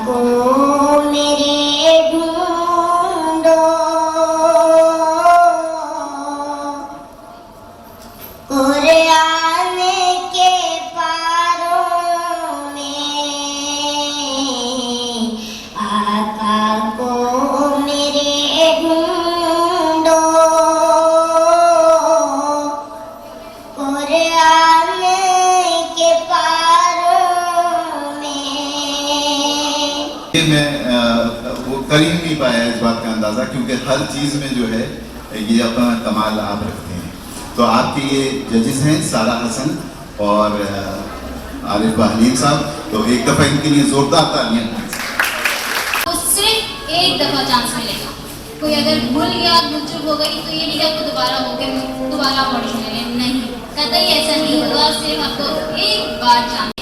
को मेरे ढूंढो, कुरान के पारों में आका को मेरे ढूंढो, कुरान के पारों में। ये मैं वो कर ही नहीं पाया इस बात का अंदाज़ा, क्योंकि हर चीज़ में जो है ये अपना कमाल आप रखते हैं। तो आपके ये जजेस हैं सारा हसन और आरिफ बहलीन साहब, तो एक दफ़ा इनके लिए ज़ोरदार तालियां। तो सिर्फ एक दफ़ा चांस मिलेगा। कोई अगर भूल गया, भूल चूक हो गई, तो ये नहीं कि आपको दोबारा ऑडिशन मिले, नहीं, कतई ऐसा नहीं होगा। सिर्फ आपको एक बार चांस